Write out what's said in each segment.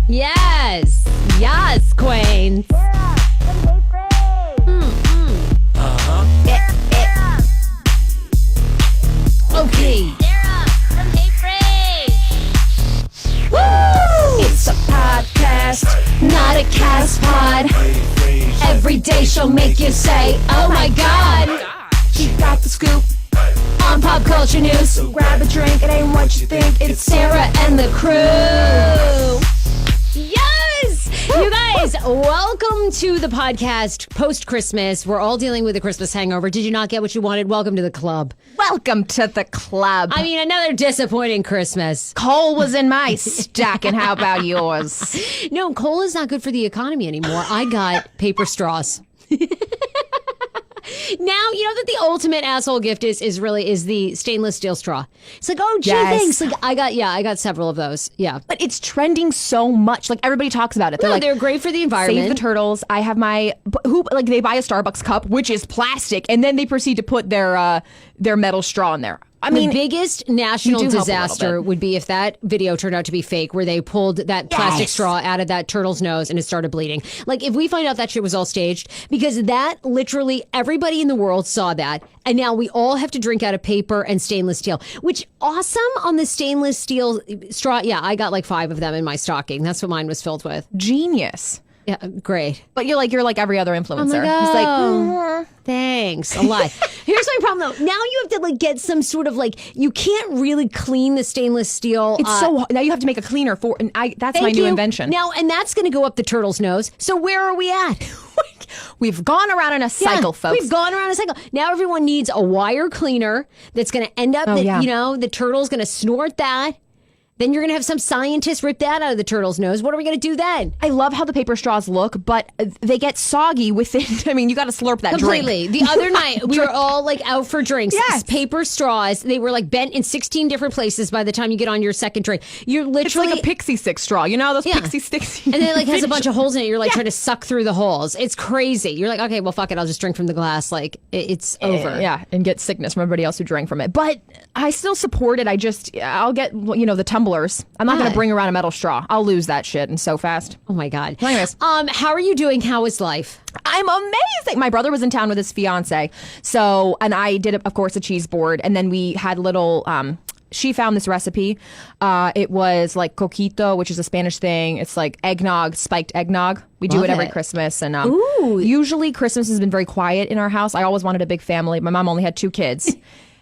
Yes. Yes, Queen. Sarah from Hey Frase. Okay. Sarah from Hey Frase. Woo! It's a podcast, not a cast pod. Every day she'll make you say, oh my God. She got the scoop on pop culture news. So grab a drink, it ain't what you think. It's Sarah and the crew. Yes! You guys, welcome to the podcast post-Christmas. We're all dealing with a Christmas hangover. Did you not get what you wanted? Welcome to the club. Welcome to the club. I mean, another disappointing Christmas. Coal was in my stack, and how about yours? No, coal is not good for the economy anymore. I got paper straws. Now, you know that the ultimate asshole gift is the stainless steel straw. It's like, oh, gee, Yes. thanks. Like, I got several of those. Yeah. But it's trending so much. Like, everybody talks about it. They're No, like, they're great for the environment. Save the turtles. I have my, they buy a Starbucks cup, which is plastic, and then they proceed to put their metal straw in there. I mean, the biggest national you do help a little disaster bit. would be if that video turned out to be fake, where they pulled that plastic straw out of that turtle's nose and it started bleeding. Like, if we find out that shit was all staged, because that literally everybody in the world saw that, and now we all have to drink out of paper and stainless steel, which awesome on the stainless steel straw. Yeah, I got like 5 of them in my stocking. That's what mine was filled with. genius. Yeah, great. But you're like every other influencer. like, It's like, oh. Thanks a lot. Here's my problem though. Now you have to like get some sort of like, you can't really clean the stainless steel. it's so hard. Now you have to make a cleaner for, and that's my Thank new you. invention. Now, and that's going to go up the turtle's nose. So where are we at? We've gone around in a cycle, folks. We've gone around a cycle. Now everyone needs a wire cleaner that's going to end up, the turtle's going to snort that. Then you're going to have some scientist rip that out of the turtle's nose. What are we going to do then? I love how the paper straws look, but they get soggy within. I mean, you got to slurp that Completely. drink. The other night, we were all like out for drinks. Yes. Paper straws. They were like bent in 16 different places by the time you get on your second drink. You're It's literally like a pixie stick straw. You know those Yeah. pixie sticks? and then it like has a bunch of holes in it. You're like trying to suck through the holes. It's crazy. You're like, okay, well, fuck it. I'll just drink from the glass. Like it's over. Yeah, and get sickness from everybody else who drank from it. But I still support it. I'll get, the tumblers. I'm not going to bring around a metal straw. I'll lose that shit and so fast. Oh my God. Anyways. How are you doing? How is life? I'm amazing. My brother was in town with his fiance. So, and I did, of course, a cheese board. And then we had little, she found this recipe. It was like coquito, which is a Spanish thing. It's like eggnog, spiked eggnog. We do Love it every it. Christmas. And Ooh. usually Christmas has been very quiet in our house. I always wanted a big family. My mom only had 2 kids.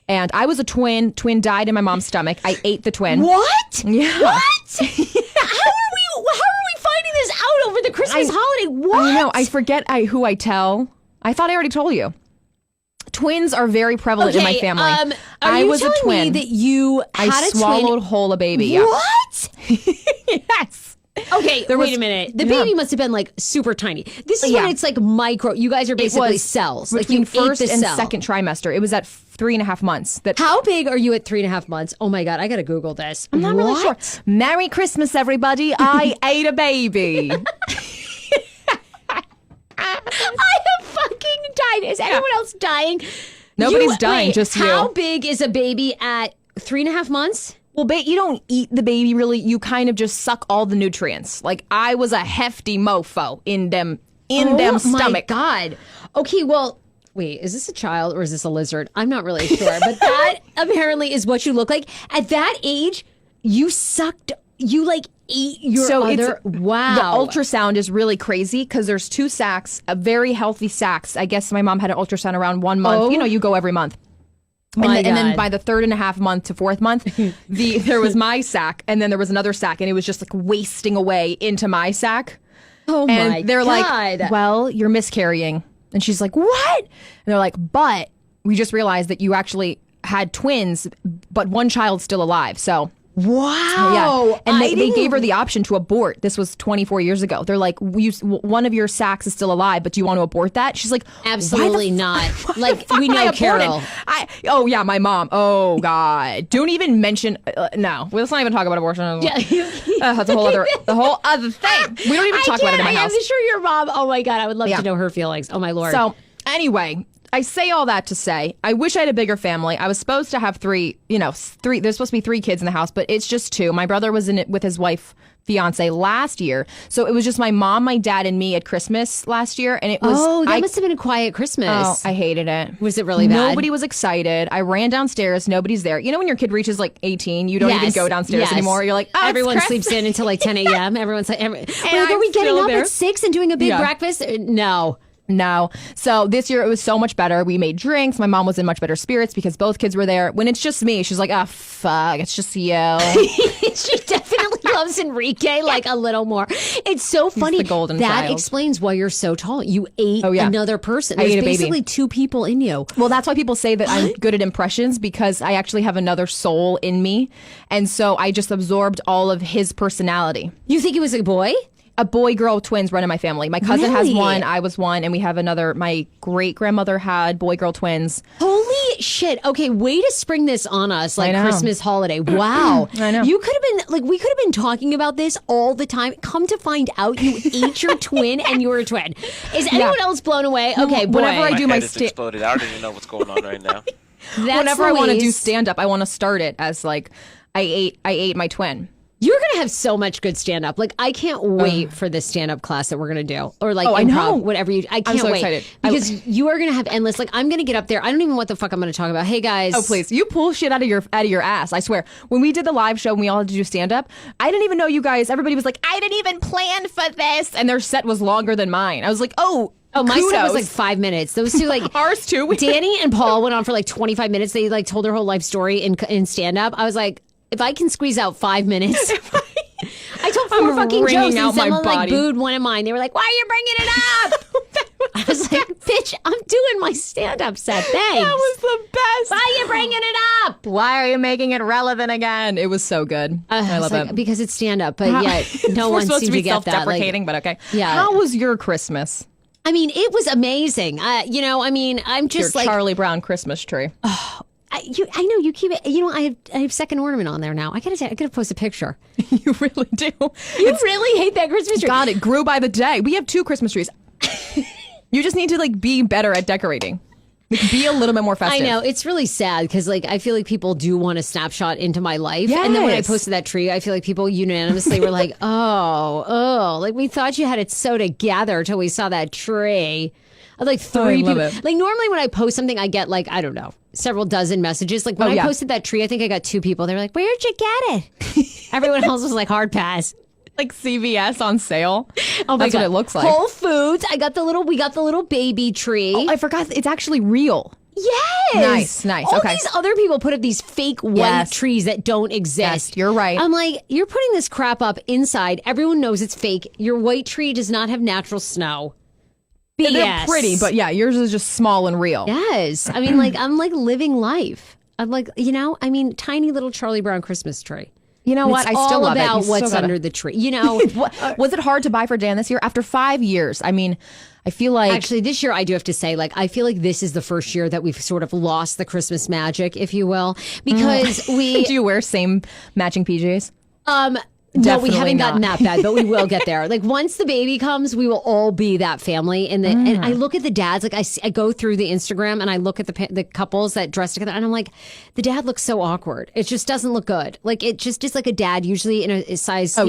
And I was a twin. Twin died in my mom's stomach. I ate the twin. What? Yeah. What? How are we finding this out over the Christmas holiday? What? I know. I forget who I tell. I thought I already told you. Twins are very prevalent in my family. Are I you was telling a twin. me that you had I a swallowed twin? whole a baby. Yeah. What? Yes. Okay, wait a minute. The baby must have been like super tiny. This is when it's like micro. You guys are basically cells. Like Between you first ate the and cell. second trimester. It was at 3.5 months. That How big are you at 3.5 months? Oh my God, I gotta Google this. I'm not really sure. Merry Christmas, everybody. I ate a baby. I have fucking died. Is anyone else dying? Nobody's dying, just you. How big is a baby at 3.5 months? Well, you don't eat the baby really. You kind of just suck all the nutrients. Like I was a hefty mofo in them stomach. My God. Okay, well, wait, is this a child or is this a lizard? I'm not really sure, but that apparently is what you look like. At that age, you like ate your wow. The ultrasound is really crazy because there's 2 sacs, a very healthy sacs. I guess my mom had an ultrasound around 1 month. Oh. You go every month. My And then God. by the 3.5 month to 4th month, there was my sac, and then there was another sac, and it was just like wasting away into my sac. Oh And my they're God. like, well, you're miscarrying. And she's like, what? And they're like, but we just realized that you actually had twins, but one child's still alive. So Wow. yeah. And they gave her the option to abort. This was 24 years ago. They're like, one of your sacs is still alive, but do you want to abort that? She's like, Absolutely not. Like, we know Carol. Oh, yeah, my mom. Oh, God. Don't even mention, no. Let's not even talk about abortion. Yeah. That's the whole other thing. We don't even talk about it in my house. I'm sure your mom, oh my God, I would love Yeah. to know her feelings. Oh my Lord. So anyway, I say all that to say, I wish I had a bigger family. I was supposed to have three. There's supposed to be 3 kids in the house, but it's just 2. My brother was in it with his wife, fiance, last year. So it was just my mom, my dad, and me at Christmas last year. And it was. Oh, that must have been a quiet Christmas. Oh, I hated it. Was it really bad? Nobody was excited. I ran downstairs. Nobody's there. You know when your kid reaches like 18, you don't even go downstairs anymore. You're like, oh, everyone it's sleeps in until like 10 a.m. Everyone's like, are we I'm getting still up there. at 6 and doing a big breakfast? No. So this year it was so much better. We made drinks. My mom was in much better spirits because both kids were there. When it's just me, she's like, oh, fuck, it's just you. She definitely loves Enrique like a little more. It's so funny. the golden that child. explains why you're so tall. You ate another person. I There's ate a baby. basically 2 people in you. Well, that's why people say that I'm good at impressions because I actually have another soul in me. And so I just absorbed all of his personality. You think it was a boy? A boy-girl twins run in my family. My cousin has Really? one, I was one, and we have another. My great-grandmother had boy-girl twins. Holy shit. Okay, way to spring this on us like I know. Christmas holiday. Wow. I know. You could have been like we could have been talking about this all the time. Come to find out you ate your twin and you were a twin. Is anyone else blown away? Okay, boy. Whenever I do my my head is exploded. I don't even know what's going on right now. Whenever I want to do Louise. stand-up, I want to start it as like, I ate my twin. You're going to have so much good stand up. Like, I can't wait for this stand up class that we're going to do. Or like I improv, know. whatever you. I can't so wait. excited. Because you are going to have endless. Like, I'm going to get up there. I don't even know what the fuck I'm going to talk about. Hey, guys. Oh, please. You pull shit out of your ass. I swear. When we did the live show and we all had to do stand up, I didn't even know you guys, everybody was like, I didn't even plan for this. And their set was longer than mine. I was like, oh, my set was kudos. like 5 minutes. Those two, like. Ours too. Danny and Paul went on for like 25 minutes. They like told their whole life story in stand up. I was like, if I can squeeze out 5 minutes. I told 4 I'm fucking wringing jokes out and my someone like body. booed one of mine. They were like, why are you bringing it up? I was like, bitch, I'm doing my stand-up set. Thanks. That was the best. Why are you bringing it up? Why are you making it relevant again? It was so good. I love it. Because it's stand-up, but yet no We're one supposed seems to be get that. Like, self-deprecating, but okay. Yeah. How was your Christmas? I mean, it was amazing. I'm Your just like, Charlie Brown Christmas tree. I know you keep it. You know, I have second ornament on there now. I gotta post a picture. You really do. You really hate that Christmas tree. God, it grew by the day. We have 2 Christmas trees. You just need to like be better at decorating. Like, be a little bit more festive. I know. It's really sad because like I feel like people do want a snapshot into my life. And then when I Yes. posted that tree, I feel like people unanimously were like, oh, like we thought you had it so together till we saw that tree. I had like 3 love people. it. Like normally when I post something, I get like, I don't know, several dozen messages. Like when I posted that tree, I think I got 2 people. They were like, where'd you get it? Everyone else was like, hard pass. Like CVS on sale. Oh my That's God. what it looks like. Whole Foods. We got the little baby tree. Oh, I forgot. It's actually real. Yes. Nice. All Okay. these other people put up these fake white Yes. trees that don't exist. Yes, you're right. I'm like, you're putting this crap up inside. Everyone knows it's fake. Your white tree does not have natural snow. BS. They're pretty, but yeah, yours is just small and real. Yes. I mean, like, I'm like living life. I'm like, tiny little Charlie Brown Christmas tree. You know what? It's I still all love it. about You still what's gotta- under the tree. You know, Was it hard to buy for Dan this year? After 5 years, I mean, I feel like actually, this year I do have to say, like, I feel like this is the first year that we've sort of lost the Christmas magic, if you will, because we. Do you wear same matching PJs? No, we Definitely haven't gotten not. that bad, but we will get there. Like once the baby comes, we will all be that family. And and I look at the dads, like I go through the Instagram and I look at the couples that dress together, and I'm like, the dad looks so awkward. It just doesn't look good. Like it just like a dad, usually in a size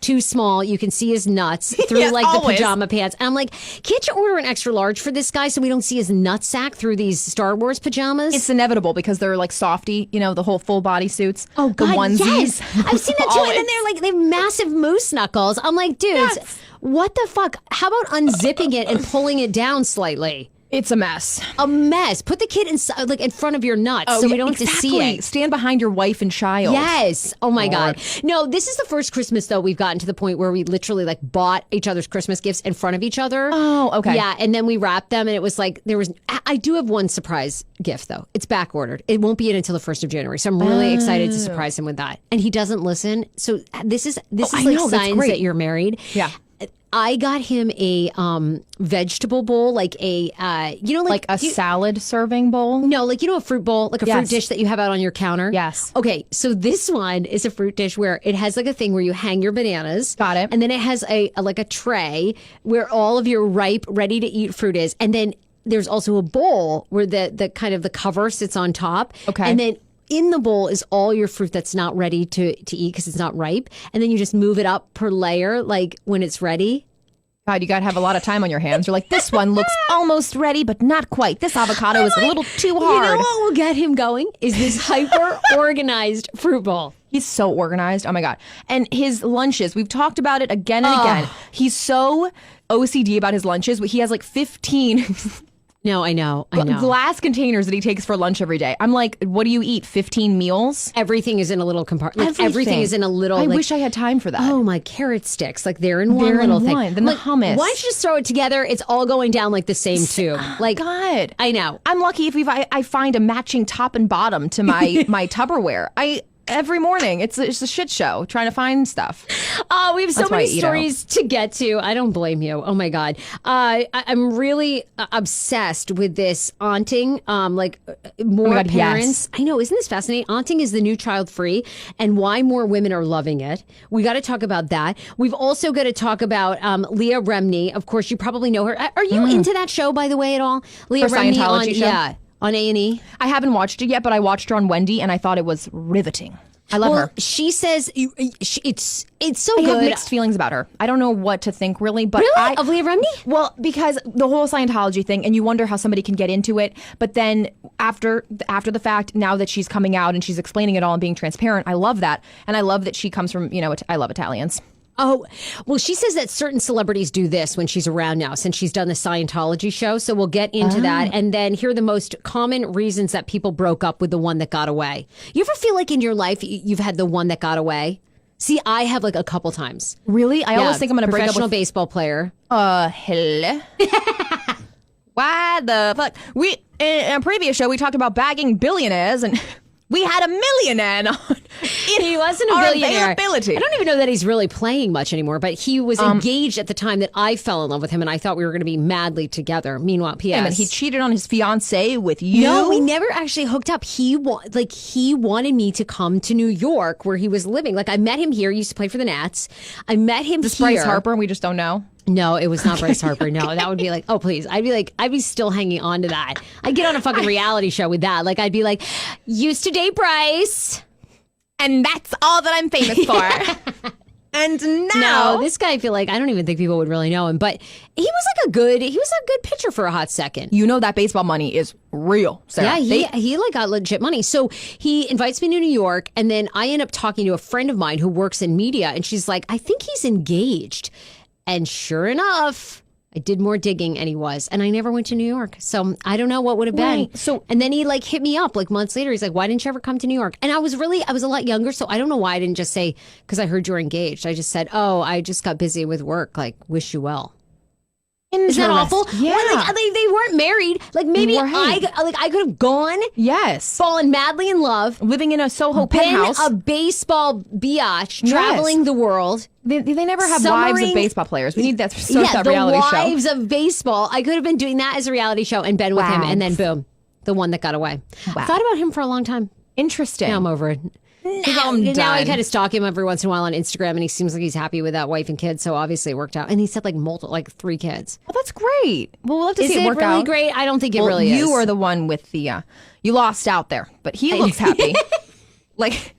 too small. You can see his nuts through Yes, like always. the pajama pants. And I'm like, can't you order an extra large for this guy so we don't see his nutsack through these Star Wars pajamas? It's inevitable because they're like softy, the whole full body suits. Oh the God, onesies. yes! I've seen that too. And then Always. they're like they have massive moose knuckles. I'm like, dudes, Yes. what the fuck? How about unzipping it and pulling it down slightly? It's a mess. A mess. Put the kid in front of your nuts so we don't have to see exactly. it. Stand behind your wife and child. Yes. Oh my Lord. God. No, this is the first Christmas though we've gotten to the point where we literally like bought each other's Christmas gifts in front of each other. Oh, okay. Yeah, and then we wrapped them, and it was like I do have one surprise gift though. It's back ordered. It won't be in until the 1st of January, so I'm really excited to surprise him with that. And he doesn't listen, so this is I like know, that's signs great. that you're married. Yeah. I got him a vegetable bowl, like a Like a salad serving bowl. no, like a fruit bowl, like a fruit Yes. dish that you have out on your counter. Yes. Okay, so this one is a fruit dish where it has like a thing where you hang your bananas. Got it. And then it has a like a tray where all of your ripe, ready to eat fruit is, and then there's also a bowl where the kind of the cover sits on top. Okay. And then in the bowl is all your fruit that's not ready to eat because it's not ripe. And then you just move it up per layer, like when it's ready. God, you got to have a lot of time on your hands. You're like, this one looks almost ready, but not quite. This avocado is a little too You hard. know what will get him going is this hyper organized fruit bowl. He's so organized. Oh my God. And his lunches, we've talked about it again and again. He's so OCD about his lunches. He has like 15 No, I know. glass containers that he takes for lunch every day. I'm like, what do you eat? 15 meals? Everything is in a little compartment. Like, everything is in a little. I like, wish I had time for that. Oh, my carrot sticks. Like they're in one They're in little thing. one. Then the Like, hummus. Why don't you just throw it together? It's all going down like the same tube. Like, God. I know. I'm lucky if I find a matching top and bottom to my Tupperware. Every morning, it's a shit show trying to find stuff. We have so That's why many I eat stories to get to. I don't blame you. Oh my God. I'm really obsessed with this aunting, more God, parents. yes. I know. Isn't this fascinating? Aunting is the new child free and why more women are loving it. We got to talk about that. We've also got to talk about Leah Remini. Of course, you probably know her. Are you into that show, by the way, at all? Leah Her Remini Scientology show? Yeah. On A&E. I haven't watched it yet, but I watched her on Wendy, and I thought it was riveting. I love her. She says it's so I have good. mixed feelings about her. I don't know what to think really, but Really? Of Leah Remini? Well, because the whole Scientology thing, and you wonder how somebody can get into it, but then after the fact, now that she's coming out and she's explaining it all and being transparent, I love that, and I love that she comes from I love Italians. Oh, well, she says that certain celebrities do this when she's around now, since she's done the Scientology show. So we'll get into that. And then here are the most common reasons that people broke up with the one that got away. You ever feel like in your life you've had the one that got away? See, I have like a couple times. Really? I always think I'm going to break up professional with baseball player. Hello. Why the fuck? In a previous show we talked about bagging billionaires, and we had a millionaire on. He wasn't a our billionaire. availability. I don't even know that he's really playing much anymore, but he was engaged at the time that I fell in love with him, and I thought we were going to be madly together. Meanwhile, P.S. And he cheated on his fiancée with you. No, we never actually hooked up. He wanted me to come to New York where he was living. Like I met him here. He used to play for the Nats. I met him This here. Bryce Harper, and we just don't know. No, it was not Bryce Harper. No, that would be like, oh, please. I'd be still hanging on to that. I'd get on a fucking reality show with that. Like, I'd be like, used to date Bryce. And that's all that I'm famous for. And now. No, this guy, I feel like, I don't even think people would really know him. But he was a good pitcher for a hot second. You know that baseball money is real, Sarah. Yeah, he like got legit money. So he invites me to New York, and then I end up talking to a friend of mine who works in media, and she's like, I think he's engaged. And sure enough, I did more digging, and he was. And I never went to New York. So I don't know what would have been. Right. So- and then he like hit me up like months later. He's like, why didn't you ever come to New York? And I was a lot younger. So I don't know why I didn't just say, because I heard you were engaged. I just said, oh, I just got busy with work. Like, wish you well. Isn't that awful? Yeah. Well, like, they weren't married. Like maybe Right. I could have gone, Yes. fallen madly in love, Living in a Soho been penthouse. a baseball biatch, traveling the world. They never have wives of Summering- baseball players. We need that The reality show. wives of baseball. I could have been doing that as a reality show and been with him, and then boom, the one that got away. I thought about him for a long time. Interesting. Now I'm over it. Now I'm Now I done. kind of stalk him every once in a while on Instagram, and he seems like he's happy with that wife and kids. So obviously it worked out. And he said like 3 kids. Well, that's great. Well, we'll have to Is see it it work really out. great? I don't think it Well, really is. you are the one with the you lost out there, but he looks happy. Like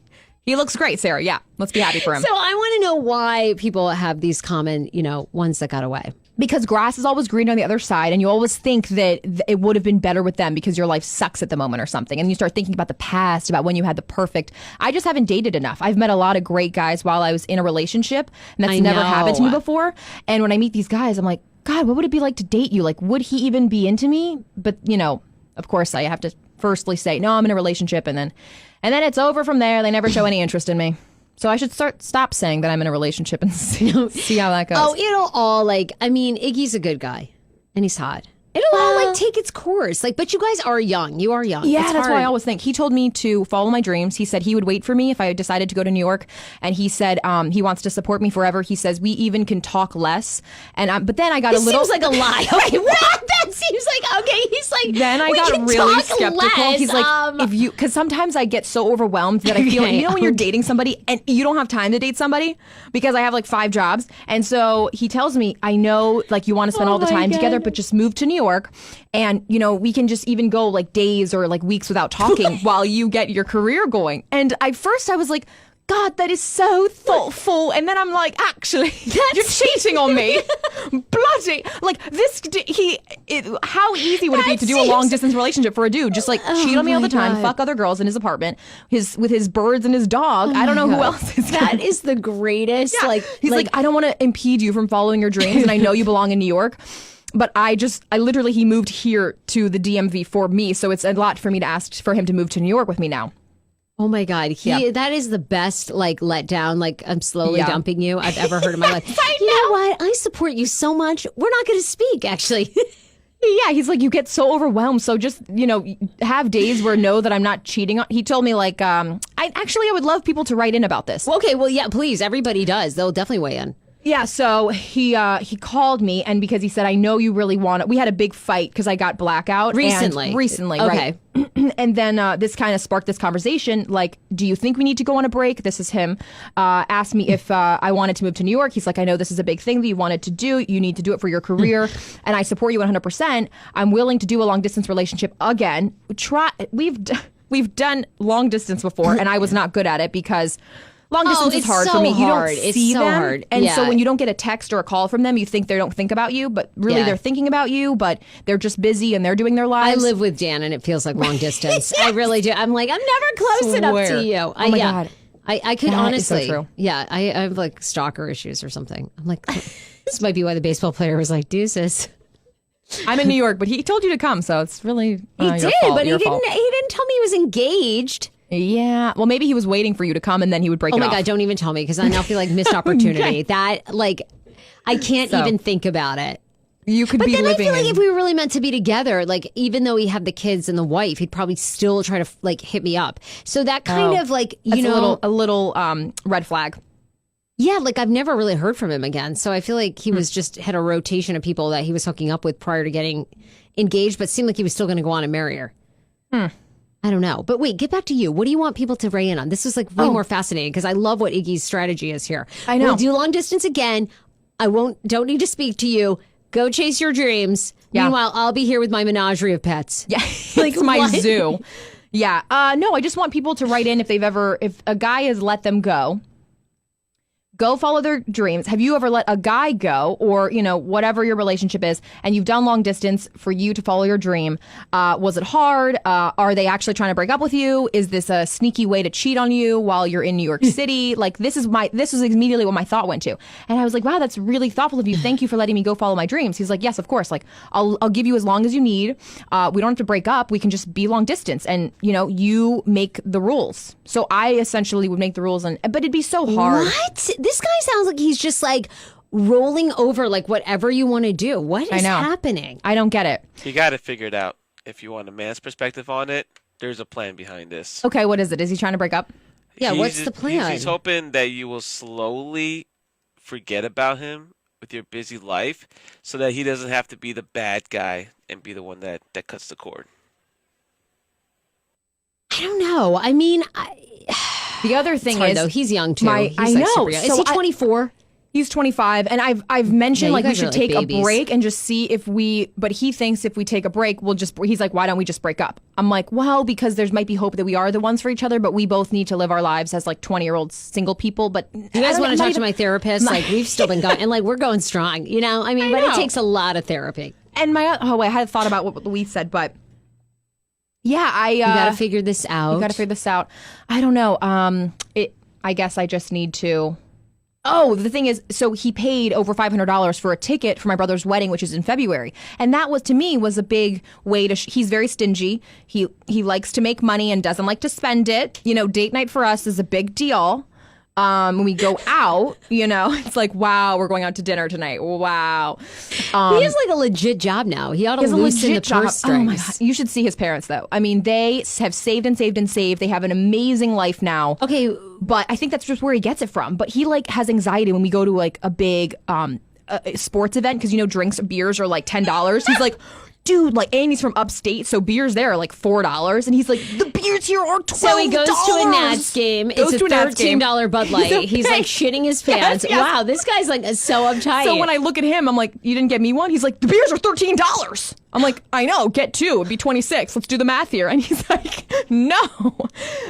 he looks great, Sarah. Yeah, let's be happy for him. So I want to know why people have these common, ones that got away. Because grass is always green on the other side, and you always think that it would have been better with them because your life sucks at the moment or something. And you start thinking about the past, about when you had the perfect. I just haven't dated enough. I've met a lot of great guys while I was in a relationship, and that's I never happened to me know. before. And when I meet these guys, I'm like, God, what would it be like to date you? Like, would he even be into me? But, of course, I have to firstly say, no, I'm in a relationship, and then it's over from there. They never show any interest in me. So I should stop saying that I'm in a relationship and see how that goes. Oh, it'll all Iggy's a good guy and he's hot. It'll all take its course. But you guys are young. You are young. Yeah, It's that's hard. why I always think. He told me to follow my dreams. He said he would wait for me if I decided to go to New York. And he said he wants to support me forever. He says we even can talk less. And but then I got This a little... seems like a lie. Okay, what? That seems like, okay, he's like, Then I we got can really talk skeptical. less. He's like, if you, because sometimes I get so overwhelmed that I feel, Okay, when you're dating somebody and you don't have time to date somebody because I have like 5 jobs. And so he tells me, I know like you want to spend all the my time God. together, but just move to New York, and we can just even go like days or like weeks without talking while you get your career going. And at first I was like, God, that is so thoughtful. And then I'm like, actually, you're cheating on me. Bloody. Like, how easy would it be to do a long distance relationship for a dude? Just like cheat on me all the time, fuck other girls in his apartment, with his birds and his dog. I don't know who else is That is the greatest. Yeah. He's like, I don't want to impede you from following your dreams. And I know you belong in New York. But he moved here to the DMV for me. So it's a lot for me to ask for him to move to New York with me now. Oh my God. That is the best letdown. Like, I'm slowly dumping you I've ever heard in my life. You know what? I support you so much. We're not going to speak, actually. Yeah, he's like, you get so overwhelmed. So just, have days where know that I'm not cheating on. He told me I would love people to write in about this. Okay, well, yeah, please. Everybody does. They'll definitely weigh in. Yeah, so he called me, and because he said, I know you really want it. We had a big fight because I got blackout. Recently, okay. Right? And then this kind of sparked this conversation, like, do you think we need to go on a break? This is him. Asked me if I wanted to move to New York. He's like, I know this is a big thing that you wanted to do. You need to do it for your career, and I support you 100%. I'm willing to do a long-distance relationship again. We've done long distance before, and I was not good at it because... Long distance is hard for me. You don't see them. Hard. And so when you don't get a text or a call from them, you think they don't think about you, but really they're thinking about you, but they're just busy and they're doing their lives. I live with Dan and it feels like long distance. I really do. I'm like, I'm never close enough to you. Oh my God. I could honestly. Is so true. Yeah, I have like stalker issues or something. I'm like, this might be why the baseball player was like, deuces. I'm in New York, but he told you to come, so it's really he did, fault, but he didn't tell me he was engaged. Yeah. Well, maybe he was waiting for you to come and then he would break it off. Oh my God, don't even tell me because I now feel like missed opportunity. That, I can't even think about it. You could but be then living I feel like if we were really meant to be together, like even though he had the kids and the wife, he'd probably still try to hit me up. So that kind of a little red flag. Yeah, I've never really heard from him again. So I feel like he was just had a rotation of people that he was hooking up with prior to getting engaged, but seemed like he was still going to go on and marry her. I don't know. But wait, get back to you. What do you want people to weigh in on? This is way more fascinating because I love what Iggy's strategy is here. I know. We'll do long distance again. Don't need to speak to you. Go chase your dreams. Yeah. Meanwhile, I'll be here with my menagerie of pets. Yeah. It's my zoo. Yeah. No, I just want people to write in if a guy has let them go. Go follow their dreams. Have you ever let a guy go or, whatever your relationship is and you've done long distance for you to follow your dream? Was it hard? Are they actually trying to break up with you? Is this a sneaky way to cheat on you while you're in New York City? this was immediately what my thought went to. And I was like, wow, that's really thoughtful of you. Thank you for letting me go follow my dreams. He's like, yes, of course. I'll give you as long as you need. We don't have to break up. We can just be long distance and, you make the rules. So I essentially would make the rules but it'd be so hard. What? This guy sounds like he's just rolling over whatever you want to do. What is happening? I don't get it. You got to figure it out. If you want a man's perspective on it, there's a plan behind this. Okay, what is it? Is he trying to break up? Yeah, what's the plan? He's hoping that you will slowly forget about him with your busy life so that he doesn't have to be the bad guy and be the one that cuts the cord. I don't know. I mean, the other thing is, though, he's young too. I know. Is he 24? He's 25, and I've mentioned Yeah, you we guys should are take babies. a break and just see if we. But he thinks if we take a break, he's like, why don't we just break up? I'm like, well, because there might be hope that we are the ones for each other, but we both need to live our lives as 20-year-old single people. But You guys want to talk to my therapist? We've still been going, and we're going strong. But it takes a lot of therapy. And I had thought about what Louise said, but. Yeah, you got to figure this out. You got to figure this out. I don't know. I guess I just need to. Oh, the thing is, so he paid over $500 for a ticket for my brother's wedding, which is in February, and that was to me was a big way to. He's very stingy. He likes to make money and doesn't like to spend it. Date night for us is a big deal. When we go out, it's like, wow, we're going out to dinner tonight. Wow. He has a legit job now. He ought to loosen the purse strings. Oh my God. You should see his parents, though. I mean, they have saved and saved and saved. They have an amazing life now. Okay. But I think that's just where he gets it from. But he has anxiety when we go to a big sports event because, drinks, beers are $10. He's like, dude, and he's from upstate, so beers there are $4, and he's like, the beers here are $12. So he goes to a Nats game. It's a $13 Bud Light. He's shitting his pants. Yes. Wow, this guy's so uptight. So when I look at him, I'm like, you didn't get me one? He's like, the beers are $13. I'm like, I know, get 2. It'd be 26. Let's do the math here. And he's like, no.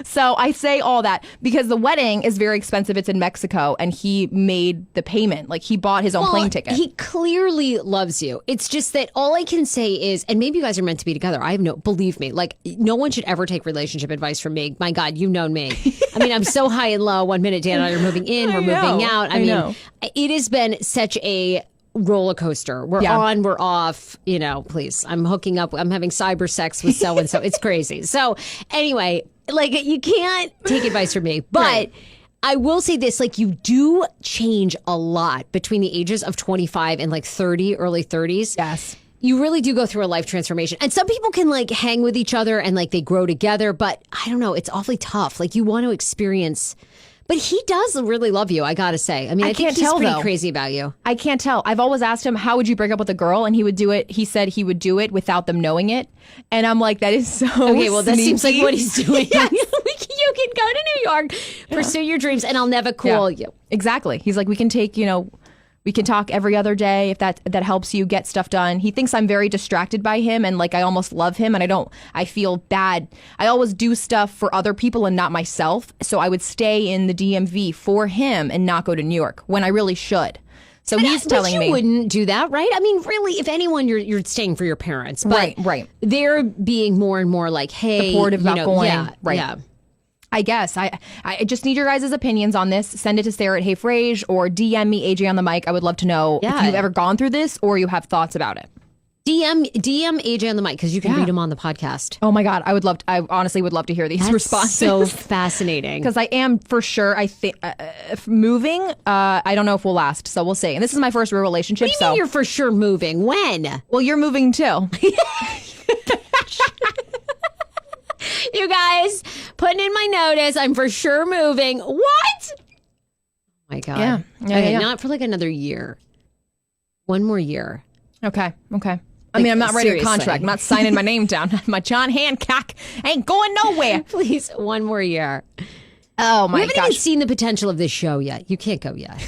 So I say all that because the wedding is very expensive. It's in Mexico, and he made the payment. Like, he bought his own plane ticket. He clearly loves you. It's just that all I can say is, and maybe you guys are meant to be together. Believe me, like, no one should ever take relationship advice from me. My God, you've known me. I mean, I'm so high and low. 1 minute, Dan and I are moving in, we're moving out. I mean, it has been such a roller coaster. We're on, we're off, please. I'm hooking up. I'm having cyber sex with so-and-so. It's crazy. So anyway, like, you can't take advice from me, but right. I will say this, like, you do change a lot between the ages of 25 and like 30, early 30s. Yes. You really do go through a life transformation. And some people can like hang with each other and like they grow together, but I don't know, it's awfully tough. Like, you want to experience. But he does really love you, I gotta say. I mean, I think he's pretty crazy about you. I can't tell. I've always asked him, how would you break up with a girl? And he would do it. He said he would do it without them knowing it. And I'm like, that is so okay, well, that seems like what he's doing. Yes. You can go to New York, pursue your dreams, and I'll never call you. Exactly. He's like, we can take, we can talk every other day if that helps you get stuff done. He thinks I'm very distracted by him, and like I almost love him, and I feel bad. I always do stuff for other people and not myself. So I would stay in the DMV for him and not go to New York when I really should. So he's telling me. You wouldn't do that, right? I mean, really, if anyone, you're staying for your parents. But right. They're being more and more like, hey, supportive about going. Yeah, right. Yeah. I guess. I just need your guys' opinions on this. Send it to Sarah at Hey Frase or DM me AJ on the mic. I would love to know if you've ever gone through this or you have thoughts about it. DM AJ on the mic because you can read them on the podcast. Oh my God. I honestly would love to hear these responses. So fascinating. Because I am for sure, I think, moving, I don't know if we'll last. So we'll see. And this is my first real relationship. What do you mean you're for sure moving? When? Well, you're moving too. You guys, putting in my notice, I'm for sure moving. What? Oh my God. Yeah. Okay, not for like another year. One more year. Okay. I mean, I'm not writing a contract. I'm not signing my name down. My John Hancock ain't going nowhere. Please, one more year. Oh my gosh. We haven't even seen the potential of this show yet. You can't go yet.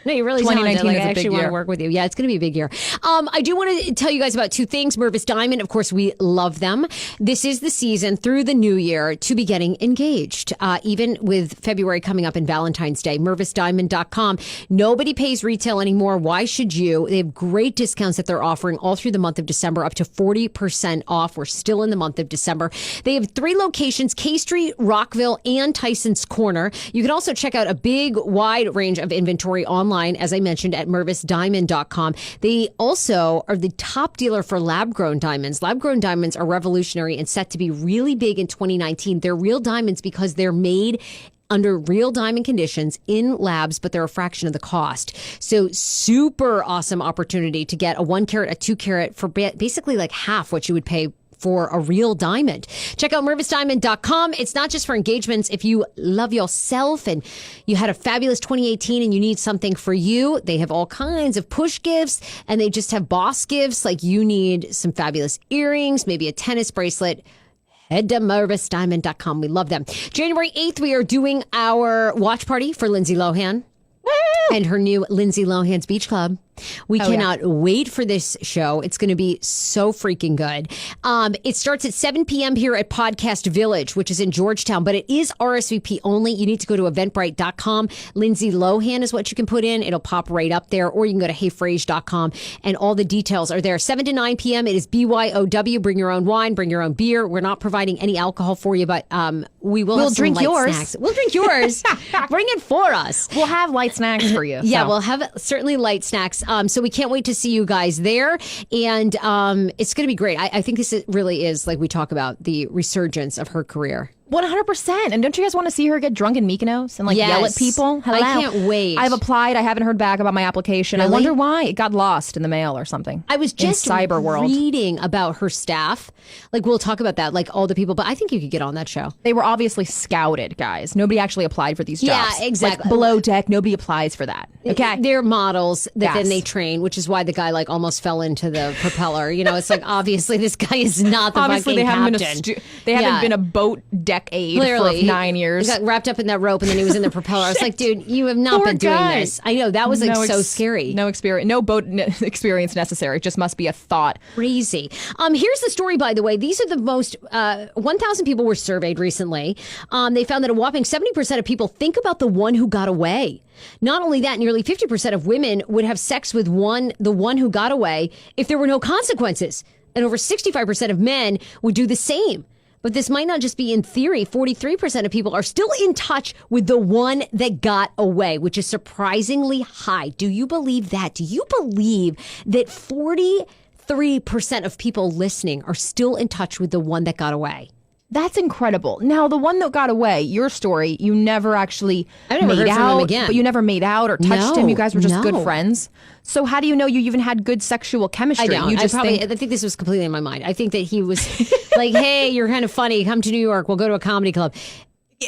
No, you're really talented. 2019 Like, is I a actually big want year. to work with you. Yeah, it's going to be a big year. I do want to tell you guys about 2 things. Mervis Diamond, of course, we love them. This is the season through the new year to be getting engaged. Even with February coming up and Valentine's Day. MervisDiamond.com. Nobody pays retail anymore. Why should you? They have great discounts that they're offering all through the month of December, up to 40% off. We're still in the month of December. They have 3 locations, K Street, Rockville, and Tyson's Corner. You can also check out a big, wide range of inventory online, as I mentioned, at MervisDiamond.com. They also are the top dealer for lab-grown diamonds. Lab-grown diamonds are revolutionary and set to be really big in 2019. They're real diamonds because they're made under real diamond conditions in labs, but they're a fraction of the cost. So super awesome opportunity to get a 1 carat, a 2 carat for basically like half what you would pay for a real diamond. Check out MervisDiamond.com. It's not just for engagements. If you love yourself and you had a fabulous 2018 and you need something for you, they have all kinds of push gifts, and they just have boss gifts. Like, you need some fabulous earrings, maybe a tennis bracelet. Head to MervisDiamond.com. We love them. January 8th, we are doing our watch party for Lindsay Lohan and her new Lindsay Lohan's Beach Club. We cannot wait for this show. It's going to be so freaking good. It starts at 7 p.m. here at Podcast Village, which is in Georgetown, but it is RSVP only. You need to go to eventbrite.com. Lindsay Lohan is what you can put in. It'll pop right up there, or you can go to heyfrase.com, and all the details are there. 7 to 9 p.m. It is BYOW. Bring your own wine, bring your own beer. We're not providing any alcohol for you, but we'll have some drink light yours. snacks. We'll drink yours. Bring it for us. We'll have light snacks for you. Yeah, so. we'll have certainly light snacks. So we can't wait to see you guys there. And it's going to be great. I think this really is, like we talk about, the resurgence of her career. 100%. And don't you guys want to see her get drunk in Mykonos and yell at people? Hello. I can't wait. I've applied. I haven't heard back about my application. Really? I wonder why it got lost in the mail or something. I was just in cyber world. reading about her staff. Like, we'll talk about that, like all the people, but I think you could get on that show. They were obviously scouted, guys. Nobody actually applied for these jobs. Yeah, exactly. Like, below deck, nobody applies for that. Okay. They're models that then Yes. they train, which is why the guy almost fell into the propeller. It's like, obviously this guy is not the Obviously, fucking they haven't captain. been a boat deck decade Clearly, for 9 years. He got wrapped up in that rope, and then he was in the propeller. I was like, dude, you have not Poor been doing guy. this. I know that was like so scary. No experience, no boat experience necessary. It just must be a thought. Crazy. Here's the story, by the way. These are the most 1,000 people were surveyed recently. They found that a whopping 70% of people think about the one who got away. Not only that, nearly 50% of women would have sex with the one who got away if there were no consequences. And over 65% of men would do the same. But this might not just be in theory. 43% of people are still in touch with the one that got away, which is surprisingly high. Do you believe that? Do you believe that 43% of people listening are still in touch with the one that got away? That's incredible. Now, the one that got away, your story, you never actually I never made heard from him out, again. but you never made out or touched No, him. You guys were just no. good friends. So how do you know you even had good sexual chemistry? I don't. You just I think, think this was completely in my mind. I think that he was like, hey, you're kind of funny. Come to New York. We'll go to a comedy club.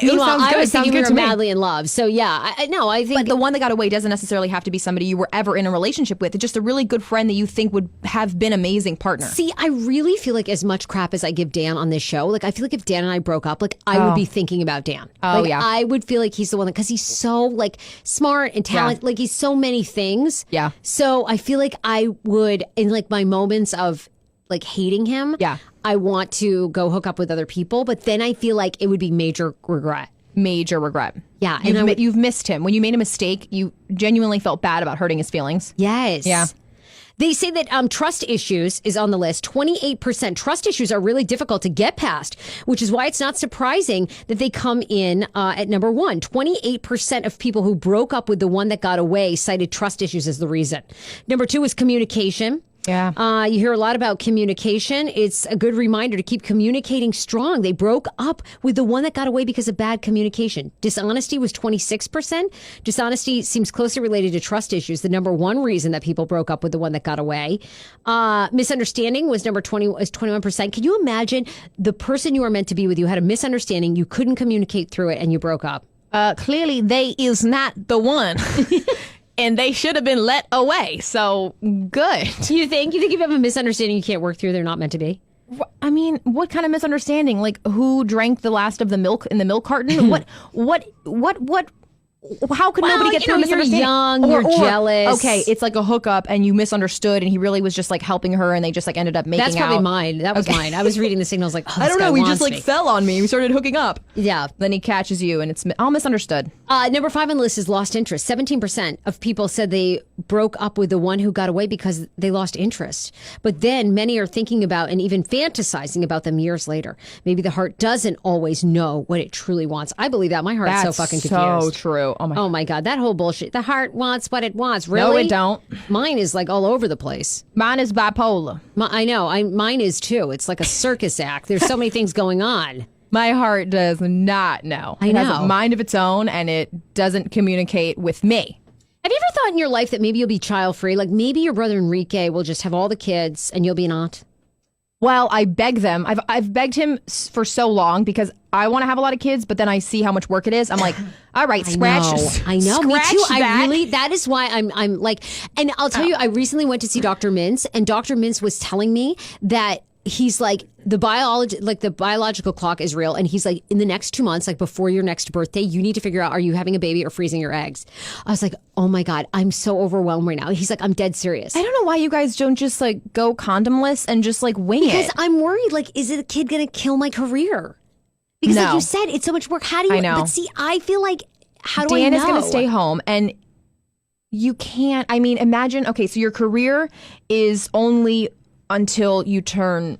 Meanwhile, sounds I good. was Sounds thinking we good were to me. madly in love. So yeah, I think but the one that got away doesn't necessarily have to be somebody you were ever in a relationship with. It's just a really good friend that you think would have been amazing partner. See, I really feel like as much crap as I give Dan on this show, like I feel like if Dan and I broke up, like I would be thinking about Dan. Oh, like, yeah. I would feel like he's the one because he's so like smart and talented. Like he's so many things. Yeah. So I feel like I would in like my moments of like hating him. Yeah. I want to go hook up with other people, but then I feel like it would be major regret. Major regret. Yeah, and You've missed him. When you made a mistake, you genuinely felt bad about hurting his feelings. Yes. Yeah. They say that trust issues is on the list. 28% trust issues are really difficult to get past, which is why it's not surprising that they come in at number one. 28% of people who broke up with the one that got away cited trust issues as the reason. Number two is communication. Yeah. You hear a lot about communication. It's a good reminder to keep communicating strong. They broke up with the one that got away because of bad communication. Dishonesty was 26%. Dishonesty seems closely related to trust issues, the number one reason that people broke up with the one that got away. Misunderstanding was 21%. Can you imagine the person you were meant to be with, you had a misunderstanding, you couldn't communicate through it, and you broke up? Clearly, they is not the one. And they should have been let away. So good. You think if you have a misunderstanding you can't work through, they're not meant to be? I mean, what kind of misunderstanding? Like, who drank the last of the milk in the milk carton? what? How could nobody get through a you're misunderstanding? young, you're jealous. Okay, it's like a hookup, and you misunderstood, and he really was just like helping her, and they just like ended up making out. That's probably mine. That was mine. I was reading the signals like, oh, I don't this know. guy He just wants like me. fell on me. We started hooking up. Yeah. Then he catches you, and it's all misunderstood. Number 5 on the list is lost interest. 17% of people said they broke up with the one who got away because they lost interest. But then many are thinking about and even fantasizing about them years later. Maybe the heart doesn't always know what it truly wants. I believe that. My heart's That's so fucking confused. so true. Oh my. Oh my God, that whole bullshit. The heart wants what it wants. Really? No, it don't. Mine is like all over the place. Mine is bipolar. I know. Mine is too. It's like a circus act. There's so many things going on. My heart does not know. I It has know. a mind of its own, and it doesn't communicate with me. Have you ever thought in your life that maybe you'll be child free? Like maybe your brother Enrique will just have all the kids and you'll be not? Well, I beg them. I've begged him for so long because I want to have a lot of kids, but then I see how much work it is. I'm like, all right, scratch. I know. Me scratch too. that. That is why I'm like, and I'll tell you, I recently went to see Dr. Mintz, and Dr. Mintz was telling me that he's like the biological clock is real, and he's like, in the next 2 months, like before your next birthday, you need to figure out, are you having a baby or freezing your eggs? I was like, oh my God, I'm so overwhelmed right now. He's like, I'm dead serious. I don't know why you guys don't just like go condomless and just like wing Because it. I'm worried, like, is it a kid going to kill my career? Because like No. you said, it's so much work. How do you? I know. But see, I feel like, how do I Dan know? is going to stay home, and you can't. I mean, imagine. Okay, so your career is only until you turn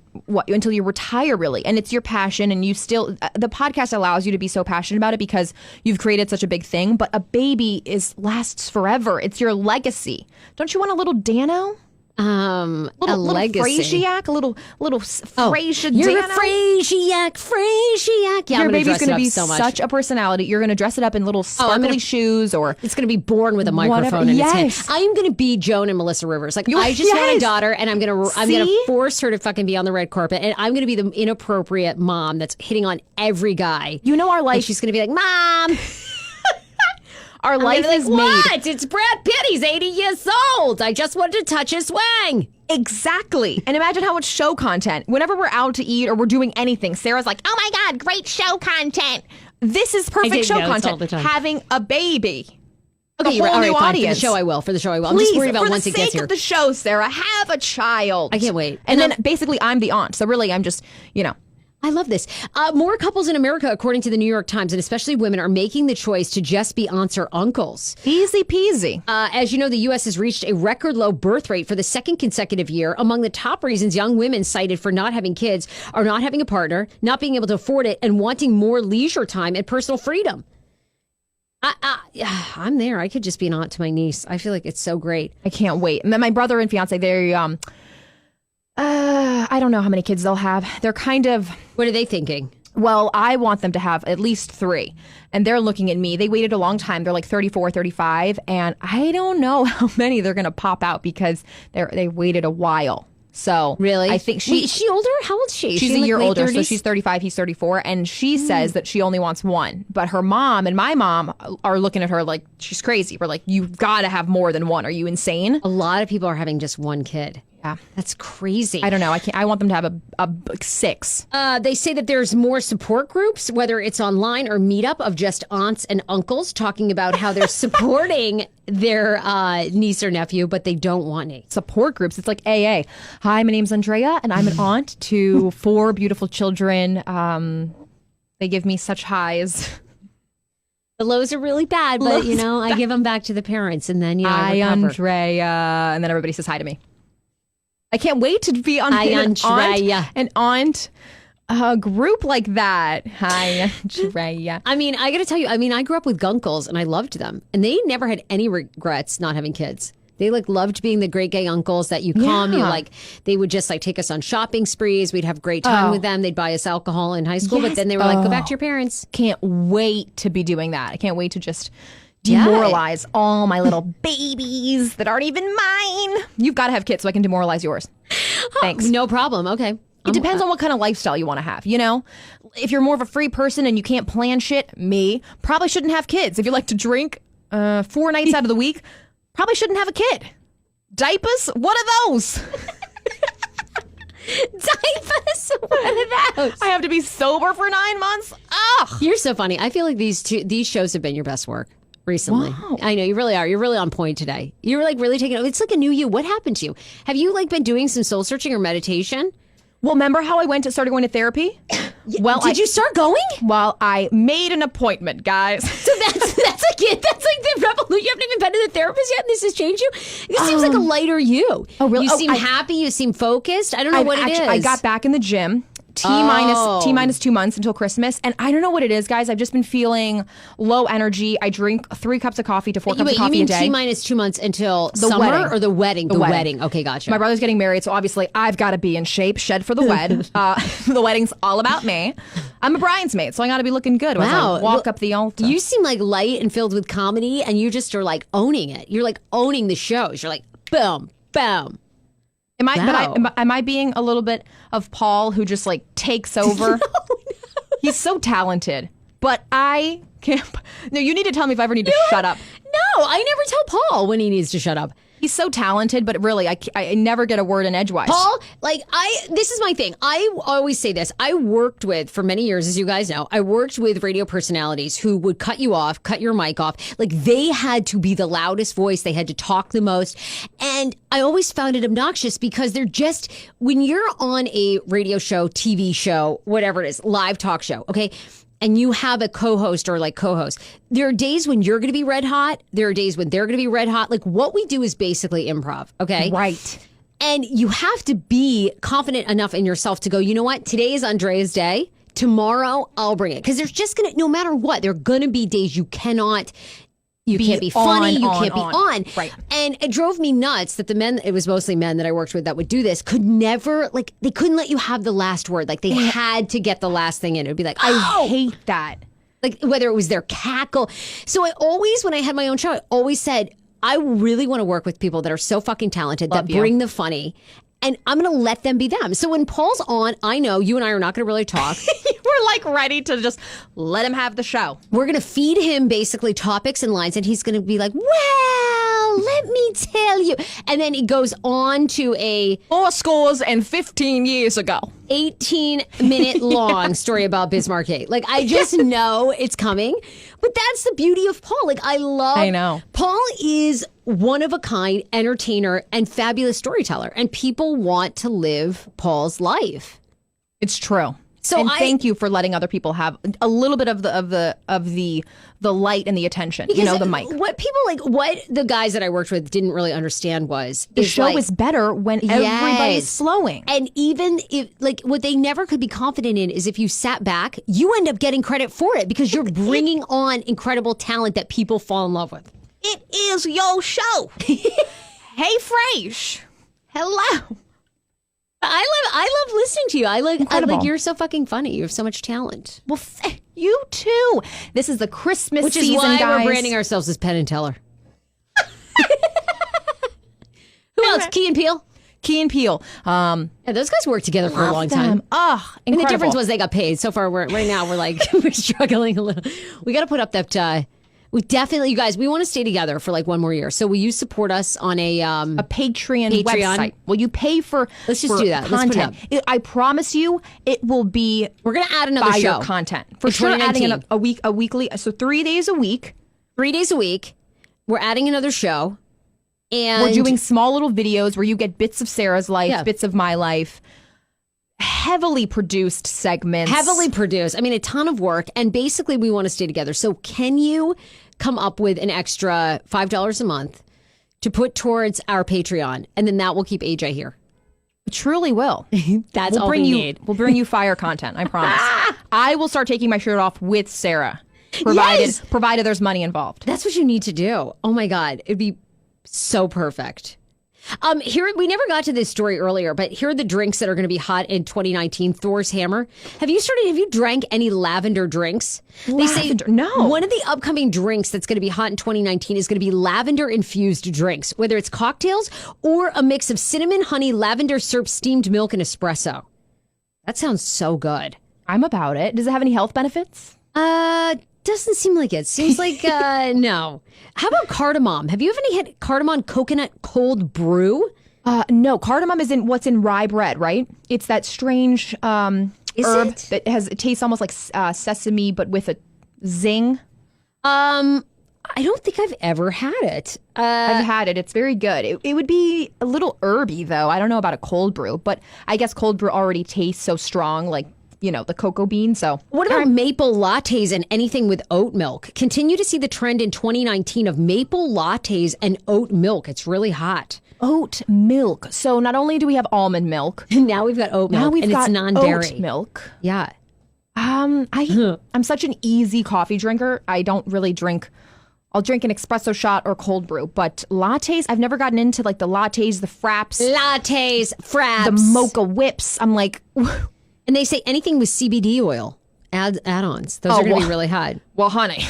until you retire, really, and it's your passion, and you still. The podcast allows you to be so passionate about it because you've created such a big thing. But a baby lasts forever. It's your legacy. Don't you want a little Dano? A Little legacy. Frasiac, a little Frasier You're Dano. a Frasiac. Yeah, Your I'm baby's going to be so much. such a personality. You're going to dress it up in little sparkly shoes, or It's going to be born with a Whatever. microphone in its hand. Yes. I am going to be Joan and Melissa Rivers. Like I just want a yes. daughter, and I'm going to See? force her to fucking be on the red carpet, and I'm going to be the inappropriate mom that's hitting on every guy. you know, our And life. she's going to be like, Mom. Our life I'm is gonna be made. like, what? It's Brad Pitt. He's 80 years old. I just wanted to touch his wang. Exactly. And imagine how much show content. Whenever we're out to eat or we're doing anything, Sarah's like, oh my God, great show content. This is perfect show content. all the time. Having a baby. Okay, a you're right. whole All new right, fine. audience. For the show, I will. For the show, I will. I'm Please, just worried about for once the it gets sake here. of the show, Sarah, have a child. I can't wait. And then basically I'm the aunt. So really I'm just, I love this. More couples in America, according to the New York Times, and especially women, are making the choice to just be aunts or uncles. easy peasy. As you know, the U.S. has reached a record low birth rate for the second consecutive year. Among the top reasons young women cited for not having kids are not having a partner, not being able to afford it, and wanting more leisure time and personal freedom. I'm there. I could just be an aunt to my niece. I feel like it's so great. I can't wait. And then my brother and fiance, they're, I don't know how many kids they'll have. They're kind of, What are they thinking? well, I want them to have at least 3. And they're looking at me. They waited a long time. They're like 34, 35. And I don't know how many they're going to pop out because they waited a while. So Really? I think Wait, is she older? How old is she? Is she's she a in, like, year late older. So 30s? she's 35, he's 34. And she says that she only wants 1. But her mom and my mom are looking at her like she's crazy. We're like, you've got to have more than 1. Are you insane? A lot of people are having just 1 kid. Yeah. That's crazy. I don't know. I want them to have a 6. They say that there's more support groups, whether it's online or meetup, of just aunts and uncles talking about how they're supporting their niece or nephew, but they don't want any. Support groups. It's like AA. Hi, my name's Andrea, and I'm an aunt to 4 beautiful children. They give me such highs. The lows are really bad, but I give them back to the parents, and then I Hi, recover. Andrea, and then everybody says hi to me. I can't wait to be on Hi, an aunt group like that. Hi, Andrea. I mean, I got to tell you, I grew up with gunkles, and I loved them, and they never had any regrets not having kids. They loved being the great gay uncles that you come. Yeah. They would just take us on shopping sprees. We'd have a great time with them. They'd buy us alcohol in high school, but Yes. then they were like, go back to your parents. Can't wait to be doing that. I can't wait to just demoralize all my little babies that aren't even mine. You've got to have kids so I can demoralize yours. Thanks. No problem. Okay. It depends on what kind of lifestyle you want to have, If you're more of a free person and you can't plan shit, probably shouldn't have kids. If you like to drink 4 nights out of the week, probably shouldn't have a kid. Diapers? What are those? Diapers? What are those? I have to be sober for 9 months? Ugh. You're so funny. I feel like these shows have been your best work recently. Wow. I know you really are. You're really on point today. You're really taking it. It's like a new you. What happened to you? Have you been doing some soul searching or meditation? Well, remember how I started going to therapy? Well, Did you start going? Well, I made an appointment, guys. So that's like it. That's like the revolution. You haven't even been to the therapist yet, and this has changed you. This seems like a lighter you. Oh, really? You Oh, seem happy. You seem focused. I don't know what it is. I got back in the gym. T minus 2 months until Christmas, and I don't know what it is, guys. I've just been feeling low energy. I drink 3 cups of coffee to 4 cups of coffee you mean a day. T minus 2 months until summer wedding. or the wedding? The wedding. wedding. Okay, gotcha. My brother's getting married, so obviously I've got to be in shape. Shed for the wed. The wedding's all about me. I'm a bridesmaid, so I got to be looking good when I walk up the altar. You seem light and filled with comedy, and you just are owning it. You're owning the shows. You're boom, boom. Am I? Wow. But am I being a little bit of Paul who just takes over? No. He's so talented, but I can't. No, you need to tell me if I ever need to shut up. No, I never tell Paul when he needs to shut up. He's so talented, but really, I never get a word in edgewise. Paul, this is my thing. I always say this. I worked with, for many years, as you guys know, I worked with radio personalities who would cut you off, cut your mic off. They had to be the loudest voice. They had to talk the most. And I always found it obnoxious because they're just, when you're on a radio show, TV show, whatever it is, live talk show, okay? And you have a co-host or co-host, there are days when you're going to be red hot. There are days when they're going to be red hot. What we do is basically improv, okay? Right. And you have to be confident enough in yourself to go, you know what? Today is Andrea's day. Tomorrow, I'll bring it. Because there's just going to, no matter what, there are going to be days you cannot... You can't be funny. You can't be on. Right. And it drove me nuts that the men, it was mostly men that I worked with that would do this, could never, they couldn't let you have the last word. They had to get the last thing in. It would be I hate that. whether it was their cackle. So I always, when I had my own show, I always said, I really want to work with people that are so fucking talented, that bring the funny. And I'm going to let them be them. So when Paul's on, I know you and I are not going to really talk. We're ready to just let him have the show. We're going to feed him basically topics and lines, and he's going to be like, well, let me me tell you. And then it goes on to a 4 scores and 15 years ago. 18-minute long story about Bismarck. Like, I just know it's coming. But that's the beauty of Paul. Like, I know. Paul is one of a kind entertainer and fabulous storyteller. And people want to live Paul's life. It's true. So and thank you for letting other people have a little bit of the light and the attention. You know, the mic. What the guys that I worked with didn't really understand was The show is better when everybody's flowing. And even if, like, what they never could be confident in is if you sat back, you end up getting credit for it because you're bringing on incredible talent that people fall in love with. It is your show. Hey, Frase. Hello. I love listening to you. I like Incredible. you're so fucking funny. You have so much talent. Well, you too. This is the Christmas Which is season, why guys. we're branding ourselves as Penn and Teller. Who else? Key and Peele. Key and Peele. Yeah, those guys worked together for a long time. Oh, And incredible. the difference was they got paid. So far, right now we're like we're struggling a little. We got to put up that. We definitely, you guys, we want to stay together for like one more year. So will you support us on a Patreon website? Will you pay for? Let's just for do that. Let's put it content? I promise you, it will be. We're gonna add another fire show. content for In sure. Adding 2019. a weekly, so 3 days a week. 3 days a week. We're adding another show, and We're doing small little videos where you get bits of Sarah's life, Yeah. bits of my life. Heavily produced segments. heavily produced. I mean, a ton of work, and basically we want to stay together. So can you come up with an extra $5 a month to put towards our Patreon, and then that will keep AJ here. Truly will. That's We'll all bring we you. need. We'll bring you fire content. I promise. I will start taking my shirt off with Sarah, provided there's money involved. That's what you need to do. Oh my God, it'd be so perfect. Here we never got to this story earlier, but here are the drinks that are going to be hot in 2019. Thor's Hammer. Have you drank any lavender drinks? Lavender? They say No. One of the upcoming drinks that's going to be hot in 2019 is going to be lavender infused drinks, whether it's cocktails or a mix of cinnamon, honey, lavender syrup, steamed milk, and espresso. That sounds so good. I'm about it. Does it have any health benefits? Doesn't seem like it. Seems like no. How about cardamom? Have you ever had cardamom coconut cold brew? No. Cardamom is in what's in rye bread, right? It's that strange herb that it tastes almost like sesame, but with a zing. I don't think I've ever had it. I've had it. It's very good. It would be a little herby, though. I don't know about a cold brew, but I guess cold brew already tastes so strong, like, you know, the cocoa bean. So What about maple lattes and anything with oat milk? Continue to see the trend in 2019 of maple lattes and oat milk. It's really hot. oat milk. So not only do we have almond milk, Now we've got oat milk, now we've and got it's non-dairy. oat milk. Yeah. I'm such an easy coffee drinker. I don't really drink. I'll drink an espresso shot or cold brew, but lattes, I've never gotten into like the lattes, the fraps, Lattes, fraps. the mocha whips. I'm like, And they say anything with CBD oil, add-ons. Those are going to be really hot. well, honey,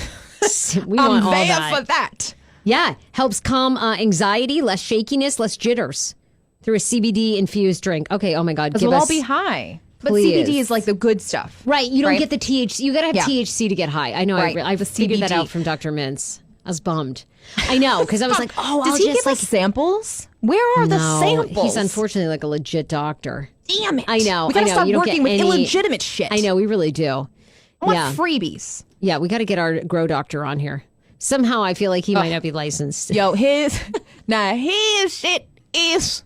We I'm want all there that. for that. Yeah, helps calm anxiety, less shakiness, less jitters through a CBD-infused drink. Okay, oh my God, Because give we'll us... all be high. But Please. CBD is like the good stuff. Right, you don't Right? get the THC. You got to have Yeah. THC to get high. I know, Right, I've the figured that CBD. out from Dr. Mintz. I was bummed. I know, because I was like, oh, Does I'll he just give us samples? Where are the No, samples? he's unfortunately like a legit doctor. Damn it. I know, We gotta I know. stop You don't working get with any- illegitimate shit. I know, we really do. I want Yeah. freebies. Yeah, we got to get our grow doctor on here. Somehow I feel like he might not be licensed. Yo, his shit is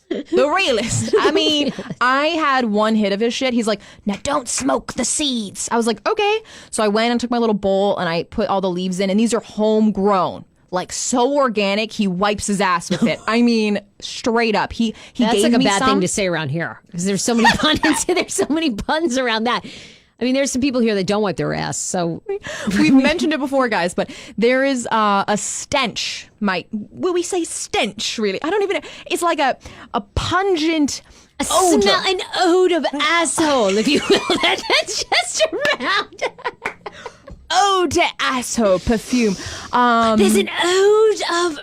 the realest. I mean, I had one hit of his shit. He's like, now don't smoke the seeds. I was like, okay. So I went and took my little bowl and I put all the leaves in, and these are homegrown. Like so organic, he wipes his ass with it. I mean, straight up. He That's gave like a me bad some. thing to say around here because there's so many puns. There's so many puns around that. I mean, there's some people here that don't wipe their ass. So We've mentioned it before, guys, but there is a stench. Will we say stench? Really, I don't even. It's like a pungent odor. smell an ode of asshole, if you will. That's just around. Ode to asshole perfume. There's an ode of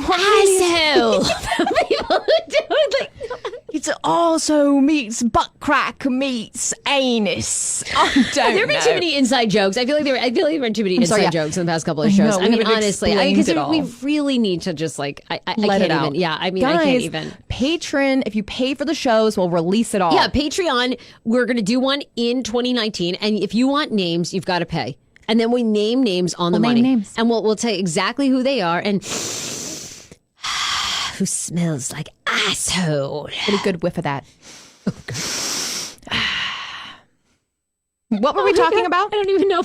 asshole. People who don't like. It's an also meets butt crack meets anus. There have been too many inside jokes. I feel like there have been too many inside jokes in the past couple of shows. know, I mean, we haven't honestly, explained because it all. we really need to just like I Let can't it out. even. Yeah, I mean, Guys, I can't even. Patron, if you pay for the shows, we'll release it all. Yeah, Patreon. We're going to do one in 2019, and if you want names, you've got to pay. And then we name names on the We'll money, name names. and we'll tell you exactly who they are and who smells like asshole. Get a good whiff of that. What were we talking about? I don't even know.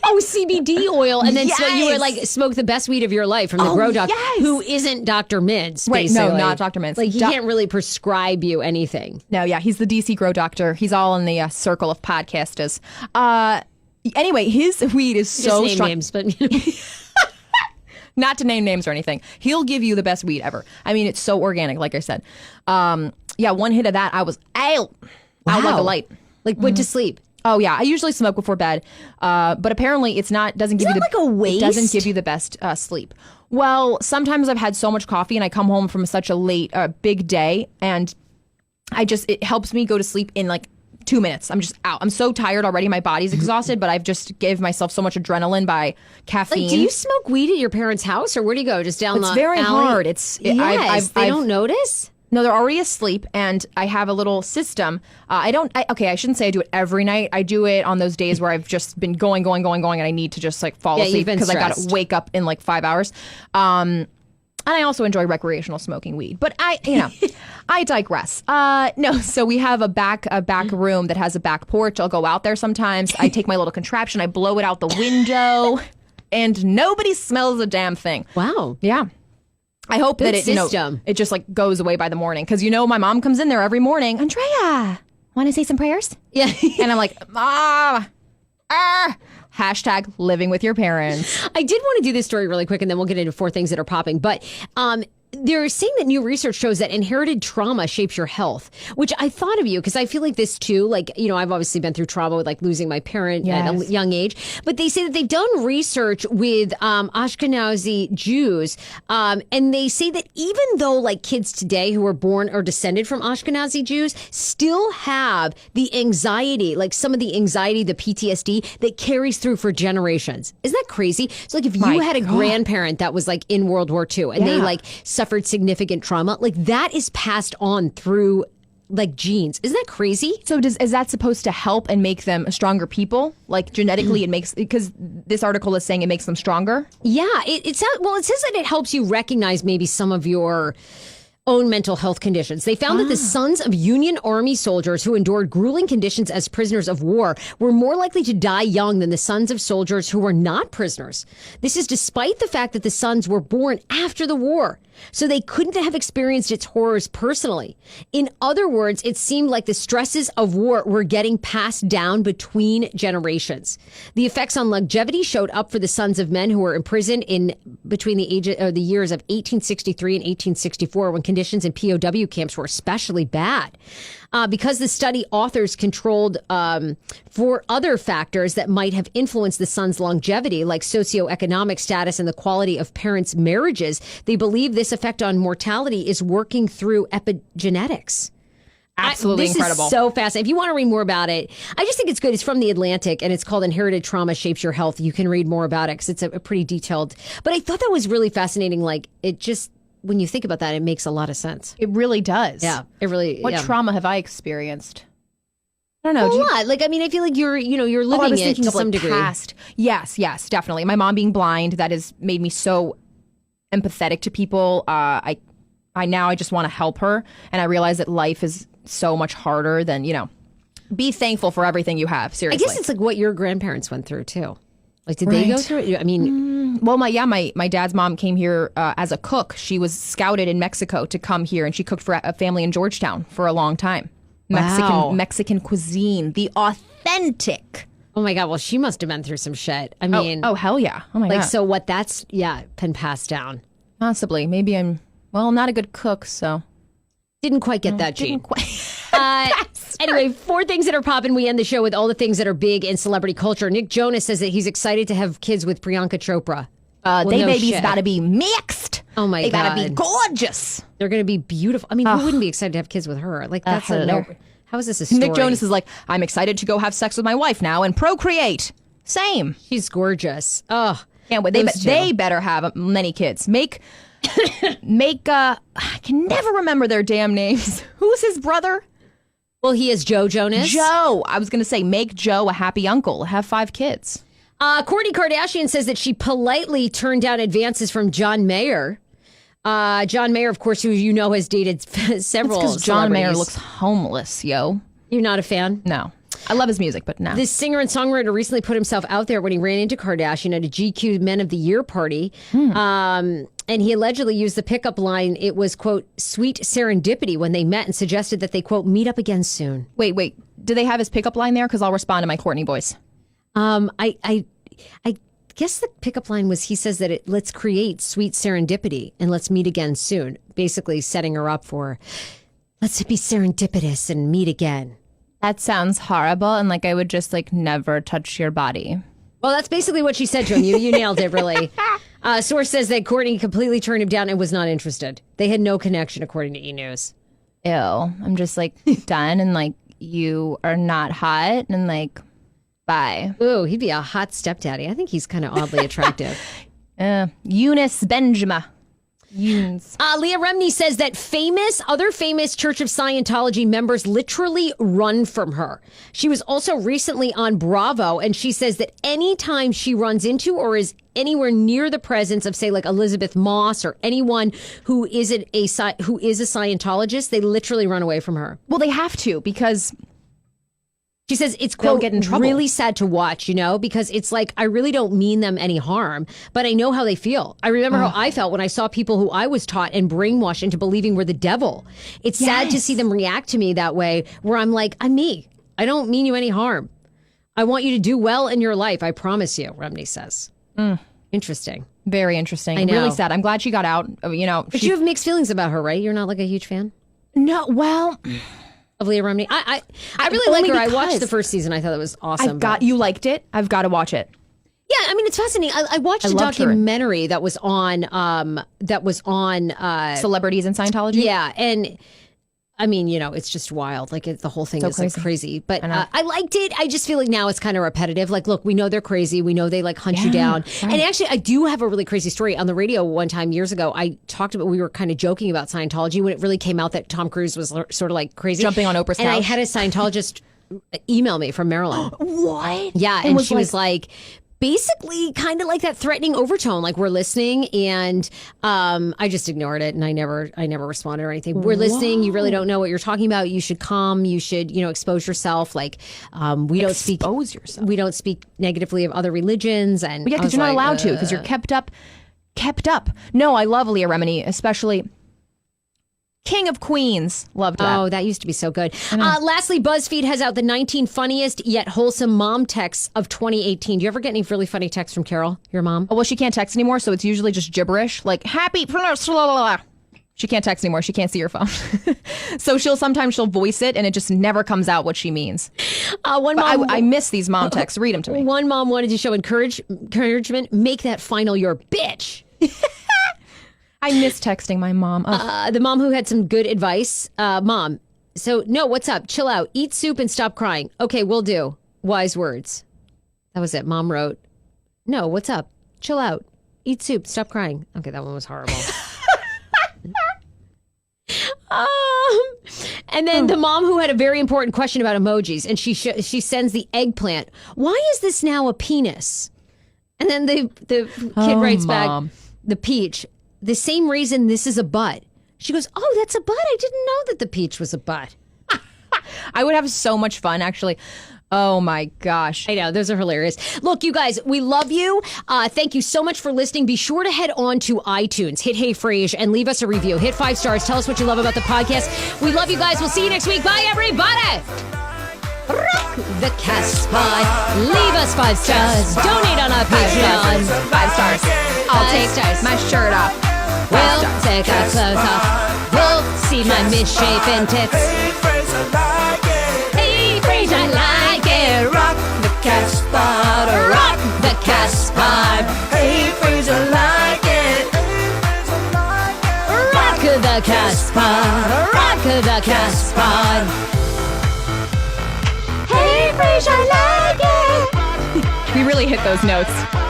Oh, CBD oil, and then so you were Yes. like smoke the best weed of your life from the Grow Doc, yes. who isn't Dr. Mids. Right, no, basically. not Dr. Mids. Like he Doc- can't really prescribe you anything. No, yeah, he's the DC Grow Doctor. He's all in the circle of podcasters. Anyway, his weed is Just so name strong. names, but you know. Not to name names or anything. He'll give you the best weed ever. I mean, it's so organic, like I said. Yeah, one hit of that, I was out like a light. Like went to sleep. Oh yeah, I usually smoke before bed, but apparently it's not doesn't give you the that like a waste? It doesn't give you the best sleep. Well, sometimes I've had so much coffee and I come home from such a late, big day, and it helps me go to sleep in like 2 minutes. I'm just out. I'm so tired already. My body's exhausted, but I've just gave myself so much adrenaline by caffeine. Like, do you smoke weed at your parents' house, or where do you go? Just down the It's very alley? hard. Yes, they don't notice. No, they're already asleep, and I have a little system. I shouldn't say I do it every night. I do it on those days where I've just been going, and I need to just like fall Yeah, asleep you've been because I got to stressed. wake up in like 5 hours. And I also enjoy recreational smoking weed, but I digress. No, so we have a back room that has a back porch. I'll go out there sometimes. I take my little contraption, I blow it out the window, and nobody smells a damn thing. Wow. Yeah. I hope that Good system. it just like goes away by the morning. Because my mom comes in there every morning. Andrea, want to say some prayers? Yeah. And I'm like, hashtag living with your parents. I did want to do this story really quick, and then we'll get into 4 things that are popping. But they're saying that new research shows that inherited trauma shapes your health, which I thought of you because I feel like this too. Like, I've obviously been through trauma with like losing my parent at a Yes. young age. But they say that they've done research with Ashkenazi Jews. And they say that even though like kids today who are born or descended from Ashkenazi Jews still have the anxiety, like some of the anxiety, the PTSD that carries through for generations. Isn't that crazy? So like if you My had a God. grandparent that was like in World War II and they Yeah. like suffered significant trauma, like that is passed on through like genes. Isn't that crazy? So is that supposed to help and make them stronger people? Like genetically, it makes, because this article is saying it makes them stronger. Yeah, it says that it helps you recognize maybe some of your own mental health conditions. They found that the sons of Union Army soldiers who endured grueling conditions as prisoners of war were more likely to die young than the sons of soldiers who were not prisoners. This is despite the fact that the sons were born after the war, so they couldn't have experienced its horrors personally. In other words, it seemed like the stresses of war were getting passed down between generations. The effects on longevity showed up for the sons of men who were imprisoned in between the years of 1863 and 1864, when conditions in POW camps were especially bad. Because the study authors controlled for other factors that might have influenced the son's longevity, like socioeconomic status and the quality of parents' marriages, they believe this effect on mortality is working through epigenetics. Absolutely This incredible. is so fascinating. If you want to read more about it, I just think it's good. It's from The Atlantic, and it's called Inherited Trauma Shapes Your Health. You can read more about it because it's a pretty detailed. But I thought that was really fascinating. Like, it just, when you think about that, it makes a lot of sense. It really does. Yeah, it really. What yeah. trauma have I experienced? I don't know. A Do you- lot. Like, I mean, I feel like you're I living was it thinking to of like some degree. past. Yes, definitely. My mom being blind, that has made me so empathetic to people. I now just want to help her, and I realize that life is so much harder than be thankful for everything you have. I Seriously. guess it's like what your grandparents went through too. Like, did they go Right. through it? I mean, Well, my dad's mom came here as a cook. She was scouted in Mexico to come here, and she cooked for a family in Georgetown for a long time. Wow. Mexican cuisine, the authentic. oh my God. Well, she must have been through some shit. I mean, Oh hell yeah! Oh my like, god. so what? That's been passed down. Possibly. Maybe I'm not a good cook, so Didn't quite get that gene. didn't quite. Anyway, 4 things that are popping. We end the show with all the things that are big in celebrity culture. Nick Jonas says that he's excited to have kids with Priyanka Chopra. Well, They no babies shit. got to be mixed. Oh my They gotta be God. gorgeous. They're going to be beautiful. I mean, who wouldn't be excited to have kids with her? Like, that's a no. hello. How is this a story? Nick Jonas is like, I'm excited to go have sex with my wife now and procreate. Same. She's gorgeous. Oh, Can't wait. those two. They better have many kids. Make I can never remember their damn names. Who's his brother? Well, he is Joe Jonas. Joe. I was going to say, make Joe a happy uncle. Have 5 kids. Kourtney Kardashian says that she politely turned down advances from John Mayer. John Mayer, of course, who you know has dated several Because John Mayer celebrities. looks homeless, yo. You're not a fan? No. I love his music, but no. This singer and songwriter recently put himself out there when he ran into Kardashian at a GQ Men of the Year party. And he allegedly used the pickup line, it was, quote, sweet serendipity when they met and suggested that they, quote, meet up again soon. Wait. Do they have his pickup line there? Because I'll respond to my Courtney voice. I guess the pickup line was he says that let's create sweet serendipity and let's meet again soon. Basically setting her up for let's be serendipitous and meet again. That sounds horrible, and like I would just like never touch your body. Well, that's basically what she said to him. You nailed it, really. Source says that Kourtney completely turned him down and was not interested. They had no connection, according to E! News. Ew. I'm just like done, and like you are not hot, and like bye. Ooh, he'd be a hot stepdaddy. I think he's kind of oddly attractive. Eunice Benjamin. Eunice. Leah Remini says that other famous Church of Scientology members literally run from her. She was also recently on Bravo, and she says that anytime she runs into or is anywhere near the presence of, say, like Elizabeth Moss or anyone who is a Scientologist, they literally run away from her. Well, they have to because she says it's, they'll quote, get in trouble. really sad to watch, because it's like, I really don't mean them any harm, but I know how they feel. I remember how I felt when I saw people who I was taught and brainwashed into believing were the devil. It's sad to see them react to me that way, where I'm like, I'm me. I don't mean you any harm. I want you to do well in your life. I promise you, Remini says. Interesting. Very interesting. I know. Really sad. I'm glad she got out. But you have mixed feelings about her, right? You're not like a huge fan No, well, of Leah Remini. I really like only her. I watched because the first season. I thought that was awesome. you liked it. I've got to watch it. Yeah, I mean, it's fascinating. I watched a loved her. documentary that was on Celebrities in Scientology. yeah, and I mean, it's just wild. Like the whole thing is like crazy. But I liked it. I just feel like now it's kind of repetitive. Like, look, we know they're crazy. We know they like hunt you down. right. And actually, I do have a really crazy story on the radio one time years ago. I talked about, we were kind of joking about Scientology when it really came out that Tom Cruise was sort of like crazy. Jumping on Oprah's And I couch. had a Scientologist email me from Maryland. What? Yeah, and she was like, basically kind of like that threatening overtone, like we're listening, and I just ignored it, and I never responded or anything. We're listening. You really don't know what you're talking about. You should come. You should expose yourself. Like we don't speak. Expose yourself. We don't speak negatively of other religions, and Yeah, I because was you're not like, allowed to, because you're kept up. No, I love Leah Remini, especially King of Queens. Loved that. Oh, that used to be so good. Lastly, BuzzFeed has out the 19 funniest yet wholesome mom texts of 2018. Do you ever get any really funny texts from Carol, your mom? Well, she can't text anymore, so it's usually just gibberish, like happy. She can't text anymore. She can't see her phone. So sometimes she'll voice it, and it just never comes out what she means. One But mom, I miss these mom texts. Read them to me. One mom wanted to show encouragement. Make that final your bitch. I miss texting my mom. Ugh. The mom who had some good advice. Mom, so no, what's up? Chill out. Eat soup and stop crying. Okay, will do. Wise words. That was it. Mom wrote, no, what's up? Chill out. Eat soup. Stop crying. Okay, that one was horrible. And then the mom who had a very important question about emojis, and she sends the eggplant. Why is this now a penis? And then the kid writes Mom. back, the peach, the same reason this is a butt. She goes, oh, that's a butt. I didn't know that the peach was a butt. I would have so much fun, actually. Oh my gosh. I know, those are hilarious. Look, you guys, we love you. Thank you so much for listening. Be sure to head on to iTunes, hit Hey Frase, and leave us a review. Hit 5 stars. Tell us what you love about the podcast. We love you guys. We'll see you next week. Bye, everybody. Rock the cast pod. Leave us 5 stars. Donate on our Patreon. 5 stars. I'll 5 take stars. my shirt off. We'll take our clothes off. We'll see my misshapen tits. Hey, Frase, I like it. Rock the cast pod. Rock the cast pod. Hey, Fraser, like it. the cast pod. Rock the cast pod. Hey, Frase, I like it. We really hit those notes.